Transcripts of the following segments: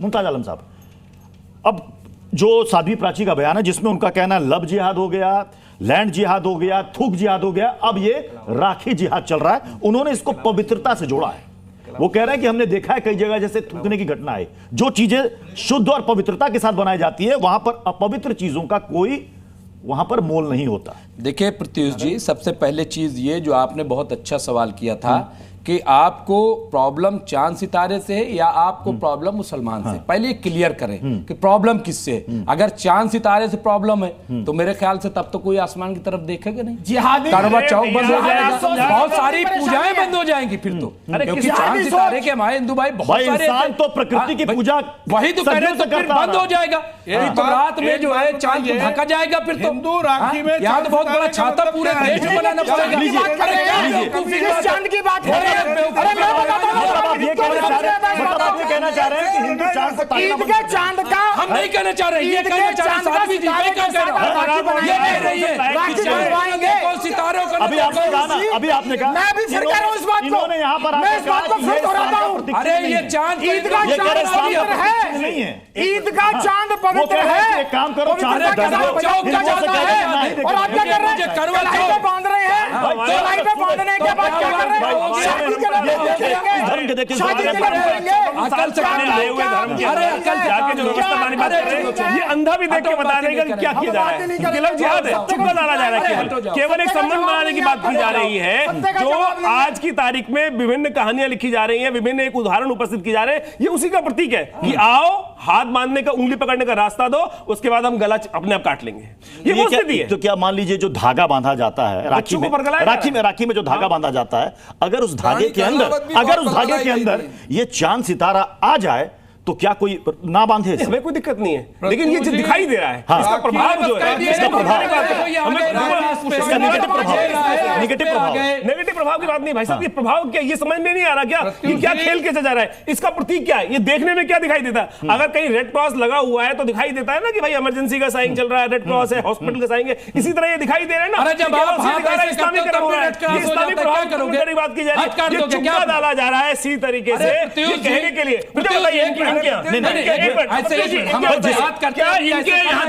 मुमताज आलम साहब, अब जो साध्वी प्राची का बयान है जिसमें उनका कहना है लव जिहाद हो गया, लैंड जिहाद हो गया, थूक जिहाद हो गया, अब ये राखी जिहाद चल रहा है। उन्होंने इसको पवित्रता से जोड़ा है। वो कह रहे हैं कि हमने देखा है कई जगह जैसे थूकने की घटना है, जो चीजें शुद्ध और पवित्रता के साथ बनाई जाती है वहां पर अपवित्र चीजों का कोई वहां पर मोल नहीं होता। देखिए प्रत्युष जी, सबसे पहले चीज ये जो आपने बहुत अच्छा सवाल किया था कि आपको प्रॉब्लम चांद सितारे से है या आपको प्रॉब्लम मुसलमान से, पहले क्लियर करें कि प्रॉब्लम किससे है। अगर चांद सितारे से प्रॉब्लम है तो मेरे ख्याल से तब तो कोई आसमान की तरफ देखेगा नहीं, करवा चौक बंद हो जाएगा, बहुत सारी पूजाएं बंद हो जाएंगी फिर तो, क्योंकि चांद सितारे के हमारे हिंदू भाई बहुत सारे इंसान तो प्रकृति की पूजा, वही तो कह रहे हैं, तो फिर बंद हो जाएगा। तो रात में जो है चांद को ढका जाएगा फिर तो। हिंदू राखी में यहाँ तो बहुत बड़ा छाता पूरे देश में बनाना पड़ेगा। चांद की बात है, आप ये कहना चाह रहे हैं कि हिंदू चांद को ईद के चांद का हम नहीं कहना चाह रहे, ये कहना चाह रहे साध्वी जी, मैं क्या कह रहा हूं, ये कह रही है कौन सितारों का। अभी आपने कहा ना, अभी आपने कहा, मैं भी फिर कह रहा हूं इस बात को, इन्होंने यहाँ पर मैं इस बात को फिर दोहराता हूं। अरे ये चांद ईद का चांद पवित्र है, ईद का चांद पवित्र है, काम करो चौक का चांद है, और आप क्या कर रहे हैं, करवा चौक बांध रहे हैं, कलाई पे बांधने के बाद क्या कर रहे हैं, शादी के लिए धर्म के देखिए, शादी के लिए बोलेंगे, अकल से लाए हुए धर्म के, अरे अकल जाके जो व्यवस्था वाली बात कर रहे हैं, ये अंधा भी देख के बता देगा कि क्या किया जा रहा है, गलत जिहाद है, चुप्पा डाला जा रहा है, केवल एक संबंध बनाने की बात की जा रही है। जो आज की तारीख में विभिन्न कहानियां लिखी जा रही हैं, विभिन्न एक उदाहरण उपस्थित किए जा रहे हैं, ये उसी का प्रतीक है कि आओ हाथ बांधने का, उंगली पकड़ने का रास्ता दो, उसके बाद हम गला अपने आप काट लेंगे। ये वो स्थिति है। तो क्या मान लीजिए जो धागा बांधा जाता है राखी में जो धागा बांधा जाता है, अगर उस धागे के अंदर ये चांद सितारा आ जाए तो क्या कोई ना बांधे? हमें कोई दिक्कत नहीं है, लेकिन ये जो दिखाई दे रहा है इसका प्रभाव जो है, नेगेटिव प्रभाव की बात नहीं भाई साहब, ये प्रभाव क्या, ये समझ में नहीं आ रहा क्या कि क्या खेल कैसे जा रहा है, इसका प्रतीक क्या है, ये देखने में क्या दिखाई देता है। अगर कहीं रेड क्रॉस लगा हुआ है तो दिखाई देता है ना कि भाई इमरजेंसी का साइन चल रहा है, रेड क्रॉस है, हॉस्पिटल का साइन है, इसी तरह ये दिखाई दे रहा है ना। इस्लामिक प्रभाव की बात की जा रही है, ये चुप्पा डाला जा रहा है इसी तरीके से कहने के लिए। मुझे बताइए यहाँ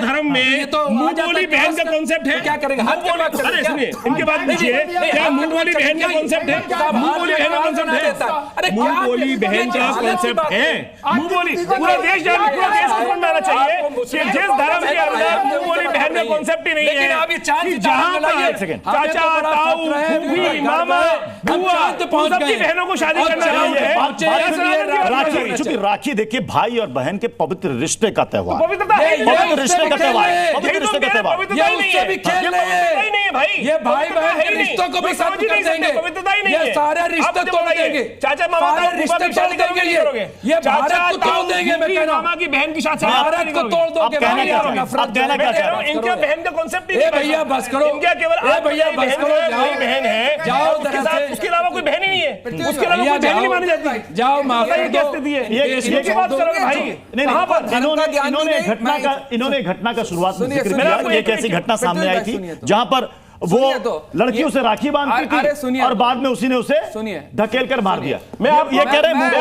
धर्म में मुंह बोली बहन का कॉन्सेप्ट है, क्या करेंगे? अरे सुनिए, इनके बात कीजिए, क्या मुंह बोली बहन का कॉन्सेप्ट है? मुंह बोली बहन का कॉन्सेप्ट है, मुंह बोली बहन का कॉन्सेप्ट है, मुंह बोली पूरा देश समझ में आना चाहिए कि जिस धर्म के अंदर मुंह बोली बहन का कॉन्सेप्ट ही नहीं है, जहाँ चाचा ताऊ फूफी मामा बुआ सबकी बहनों को शादी करना चाहिए। चूंकि राखी देखिए भाई और बहन के पवित्र रिश्ते का त्योहार, पवित्र रिश्ते का त्योहार, ये भाई बहन के रिश्तों को भी खत्म कर देंगे, ये सारे रिश्ते तोड़ देंगे, चाचा मामा रिश्ते तोड़ देंगे, ये भारत को तोड़ देंगे। मैं कह रहा हूं मामा की बहन की शादी, भारत को तोड़ दोगे। इनके बहन का कॉन्सेप्ट ही भैया बस करो, इनका केवल भैया बस करो, बहन है, जाओ, उसके अलावा कोई बहन ही नहीं है, उसके अलावा कोई बहन नहीं मानी जाती। जाओ माफी क्या स्थिति है, ये बात करोगे भाई? इन्होंने घटना का शुरुआत में जिक्र किया, ये कैसी घटना सामने आई थी जहां पर वो लड़कियों से राखी बांधती थी और बाद में उसी ने उसे धकेल कर मार दिया। मैं आप ये कह रहे हैं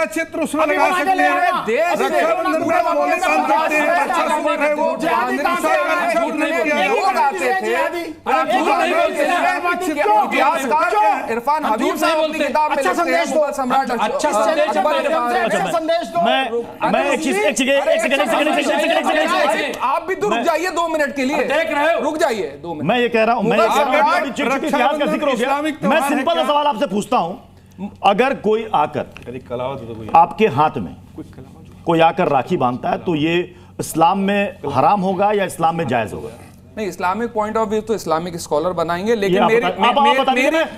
क्षेत्र उसमें लगा सकते हैं। इरफान हबीब साहब अपनी किताब में अच्छा संदेश दो, अच्छा संदेश दो। मैं एक सेकंड आप भी तो रुक जाइए 2 मिनट के लिए, देख रहे हो, रुक जाइए 2 मिनट। मैं ये कह रहा हूं, इतिहास का जिक्र हो गया, मैं सिंपल सा सवाल आपसे पूछता हूं, अगर कोई आकर आपके हाथ में कोई आकर राखी बांधता है तो ये इस्लाम में हराम होगा या इस्लाम में जायज होगा? नहीं, इस्लामिक पॉइंट ऑफ व्यू तो इस्लामिक स्कॉलर बनाएंगे, लेकिन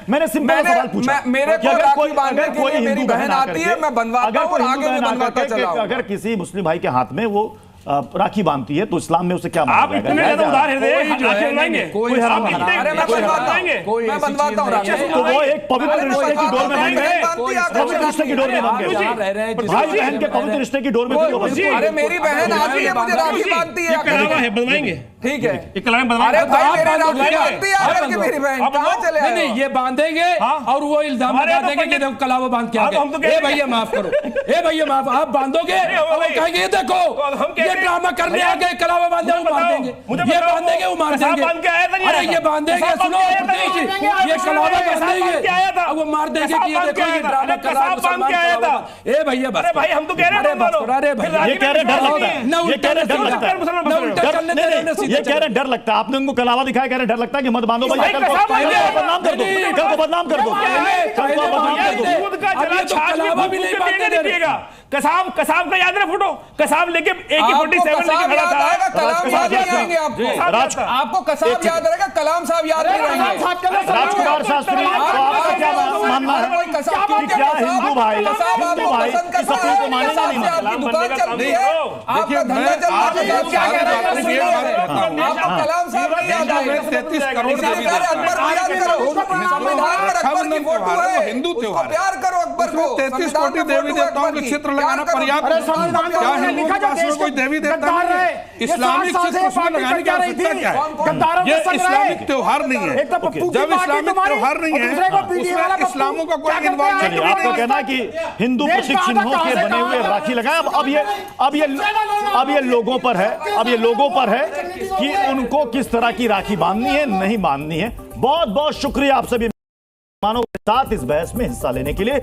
मैंने सिंपल सवाल पूछा, मेरे को राखी बांधने के लिए मेरी बहन आती है, मैं बनवाता हूं और आगे भी बनवाता चला हूं। अगर किसी मुस्लिम भाई के हाथ में वो राखी बांधती है तो इस्लाम में उसे क्या माना आप इतने ज्यादा उदार हृदय राखी बनवाएंगे, कोई हराम हराम नहीं। अरे मैं बनवाता हूँ, मैं बनवाता हूँ राखी। तो वो एक पवित्र रिश्ते की डोर में बन गए, पवित्र रिश्ते की डोर में बन गए, भाई बहन के पवित्र रिश्ते की डोर में फिर वो बन गए। अरे मेरी बहन आज भी मुझे राखी बांधती है। कलावा है, बनवाएंगे, ठीक है, ये कलावा अरे बनवाएंगे। भाई मेरी राखी बांधती है आकर के मेरी बहन, कहाँ चले आए हो? नहीं ये बांधेंगे और वो इल्जाम अरे लगा तो देंगे कि देखो कलावा बांध के आ हाँ, तो हम तो गए। कह ए रहे हैं। भैया माफ करो, ए भैया माफ, आप बांधोगे और वो कहेंगे ये देखो हम कह ये रहे हैं। ड्रामा करने आ गए, कलावा बांधे वो मार देंगे, ये बांधेंगे वो मार देंगे। बांध के आया था, नहीं अरे आया था? ये बांधेंगे, कसाब सुनो बांध के आया था? ये कलावा बांध के आया था? बांधेंगे और वो मार देंगे कि ये कसाब देखो ये बांध के ड्रामा आया था? कलावा कसाब बांध के आया था? ए भैया बस अरे भाई हम तो कह रहे हैं अरे बस करो, अरे भैया ये कह रहे डर लगता है, ना ये कह रहे डर लगता है, ना उल्टा डर चलने दे रहे हैं, ना सीधे ये कह रहे डर लगता है। आपने उनको कलावा दिखाया, कह रहे डर लगता है कि मत बांधो भैया, भाई कल को कसाब बांध के आया था? बदनाम कर दो, कल को बदनाम कर दो, कल को बदनाम कर दो। दूध का जला छाछ में कलावा भी नहीं बांधने दे रहे। पिएगा। कसाब का याद है फोटो, कसाब लेके AK-47 लेके खड़ा था। कलाम साहब याद आएंगे आपको, राज आपको कसाब याद रहेगा, कलाम साहब याद नहीं रहेंगे। राजकुमार शास्त्री, तो आपका क्या मानना है कोई कसाब कि क्या हिंदू भाई कसाब हिंदू आपको भाई पसंद इस करता अपील है, को मानेगा नहीं कसाब से मानेगा? आपकी दुकान चलती है, आपका धंधा चलता है, क्या कह रहे हैं? आपको कलाम साहब नहीं याद आएगा। 33 करोड़ अकबर को याद करो, संविधान में अकबर की फोटो है, हिंदू उसको त्योहार है। प्यार करो अकबर को। 33 कोटि देवी देवताओं के चित्र लगाना पर्याप्त क्या हिंदू के पास में कोई देवी देवता नहीं है? इस्लामिक चित्र उसमें लगाने की आवश्यकता क्या है? ये इस्लामिक त्योहार नहीं है। जब इस्लामिक त्योहार नहीं है उसमें इस्लामों का कोई इन्वॉल्वमेंट चलिए, आपका कहना है कि हिंदू प्रतीक चिन्हों के बने हुए राखी लगाएं। अब ये लोगों पर है, अब ये लोगों पर है कि उनको किस तरह की राखी बांधनी है, नहीं बांधनी है। बहुत बहुत शुक्रिया आप सभी मेहमानों के साथ इस बहस में हिस्सा लेने के लिए।